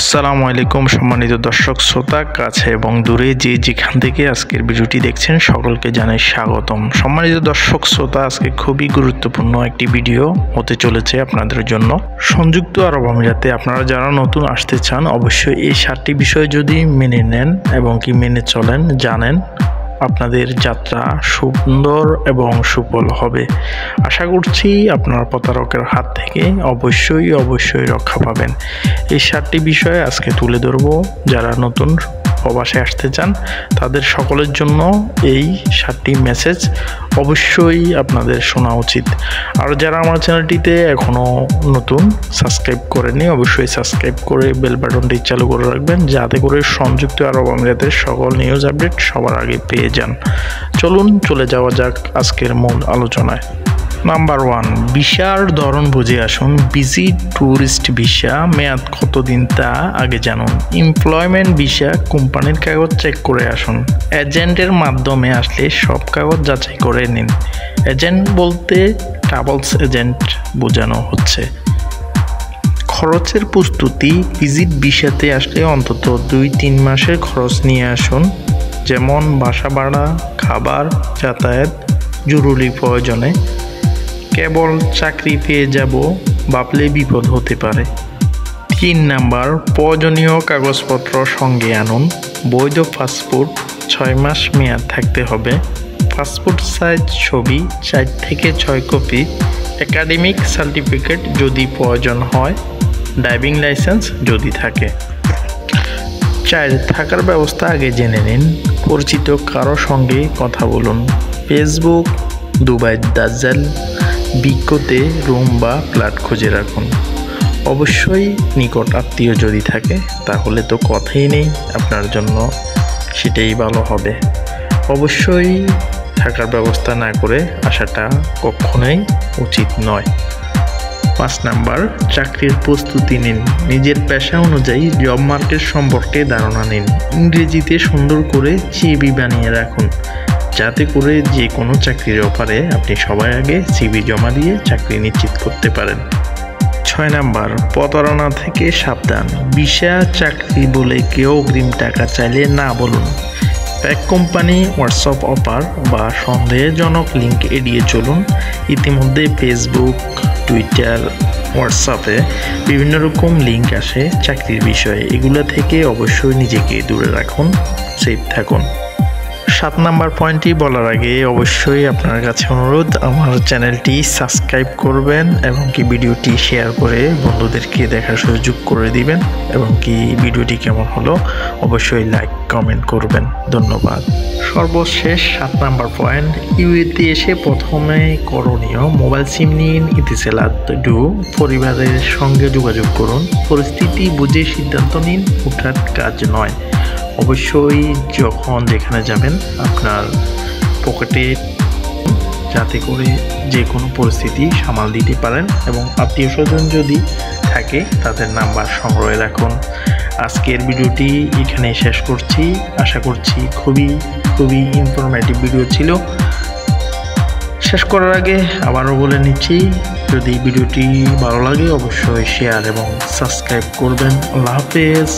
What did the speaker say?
আসসালামু আলাইকুম সম্মানিত দর্শক শ্রোতা কাছে এবং দূরে যে যেখান থেকে আজকের ভিডিওটি দেখছেন সকলকে জানাই স্বাগতম। সম্মানিত দর্শক শ্রোতা, আজকে খুবই গুরুত্বপূর্ণ একটি ভিডিও হতে চলেছে আপনাদের জন্য। সংযুক্ত আরব আমিরাতে আপনারা যারা নতুন আসতে চান অবশ্যই এই 7টি বিষয় যদি মেনে নেন এবং কি মেনে চলেন, জানেন আপনাদের যাত্রা সুন্দর এবং সুফল হবে। আশা করছি আপনার প্রতারকের হাত থেকে অবশ্যই রক্ষা পাবেন। এই 7টি বিষয় আজকে তুলে ধরব। যারা নতুন প্রবাসে আসতে চান তাদের সকলের জন্য এই 7টি মেসেজ অবশ্যই আপনাদের শোনা উচিত। আর যারা আমার চ্যানেলটিতে এখনও নতুন সাবস্ক্রাইব করেননি অবশ্যই সাবস্ক্রাইব করে বেল বাটনটি চালু করে রাখবেন, যাতে করে সংযুক্ত আরব আমিরাতের সকল নিউজ আপডেট সবার আগে পেয়ে যান। চলুন চলে যাওয়া যাক আজকের মূল আলোচনায়। নাম্বার 1, ভিসার ধরন বুঝে আসুন। ভিজিট ট্যুরিস্ট ভিসা মেয়াদ কতদিন তা আগে জানুন। এমপ্লয়মেন্ট ভিসা কোম্পানির কাগজ চেক করে আসুন। এজেন্টের মাধ্যমে আসলে সব কাগজ যাচাই করে নিন। এজেন্ট বলতে ট্রাভেলস এজেন্ট বোঝানো হচ্ছে। খরচের প্রস্তুতি, ভিজিট ভিসাতে আসলে অন্তত 2-3 মাসের খরচ নিয়ে আসুন, যেমন বাসা ভাড়া, খাবার, যাতায়াত, জরুরি প্রয়োজনে। কেবল চাকরি পেয়ে যাব ভাবলে বিপদ হতে পারে। 3 নাম্বার, প্রয়োজনীয় কাগজপত্র সঙ্গে আনুন। বৈধ পাসপোর্ট 6 মাস মেয়াদ থাকতে হবে। পাসপোর্ট সাইজ ছবি 4 থেকে 6 কপি। একাডেমিক সার্টিফিকেট যদি প্রয়োজন হয়। ড্রাইভিং লাইসেন্স যদি থাকে। 4, থাকার ব্যবস্থা আগে জেনে নিন। পরিচিত কারো সঙ্গে কথা বলুন। ফেসবুক, দুবাই দাজ্জাল, বিজ্ঞতে রুম বা ফ্ল্যাট খুঁজে রাখুন। অবশ্যই নিকট আত্মীয় যদি থাকে তাহলে তো কথাই নেই, আপনার জন্য সেটাই ভালো হবে। অবশ্যই থাকার ব্যবস্থা না করে আসাটা কখনোই উচিত নয়। 5 নাম্বার, চাকরির প্রস্তুতি নিন। নিজের পেশা অনুযায়ী জব মার্কেট সম্পর্কে ধারণা নিন। ইংরেজিতে সুন্দর করে সিভি বানিয়ে রাখুন, যাতে করে যে কোনো চাকরির অফারে আপনি সবার আগে সিভি জমা দিয়ে চাকরি নিশ্চিত করতে পারেন। 6 নাম্বার, প্রতারণা থেকে সাবধান। ভিসা চাকরি বলে কেউ অগ্রিম টাকা চাইলে না বলুন। ফেক কোম্পানি, হোয়াটসঅ্যাপ অফার বা সন্দেহজনক লিঙ্ক এড়িয়ে চলুন। ইতিমধ্যে ফেসবুক, টুইটার, হোয়াটসঅ্যাপে বিভিন্ন রকম লিঙ্ক আসে চাকরির বিষয়ে, এগুলো থেকে অবশ্যই নিজেকে দূরে রাখুন, সেফ থাকুন। 7 নাম্বার পয়েন্টটি বলার আগে অবশ্যই আপনার কাছে অনুরোধ, আমার চ্যানেলটি সাবস্ক্রাইব করবেন এবং কি ভিডিওটি শেয়ার করে বন্ধুদেরকে দেখার সুযোগ করে দিবেন এবং কি ভিডিওটি কেমন হলো অবশ্যই লাইক কমেন্ট করবেন। ধন্যবাদ। সর্বশেষ 7 নাম্বার পয়েন্ট, ইউএতে এসে প্রথমে করণীয় মোবাইল সিম নিন, ইতিসালাত ডু, পরিবারের সঙ্গে যোগাযোগ করুন। পরিস্থিতি বুঝে সিদ্ধান্ত নিন, হুটহাট কাজ নয়। অবশ্যই যখন যেখানে যাবেন আপনার পকেটে, যাতে করে যে কোনো পরিস্থিতি সামাল দিতে পারেন এবং আত্মীয় স্বজন যদি থাকে তাদের নাম্বার সংগ্রহে রাখুন। আজকের ভিডিওটি এখানে শেষ করছি। আশা করছি খুবই ইনফরমেটিভ ভিডিও ছিল। শেষ করার আগে আবারও বলে নিচ্ছি, যদি ভিডিওটি ভালো লাগে অবশ্যই শেয়ার এবং সাবস্ক্রাইব করবেন। আল্লাহ হাফেজ।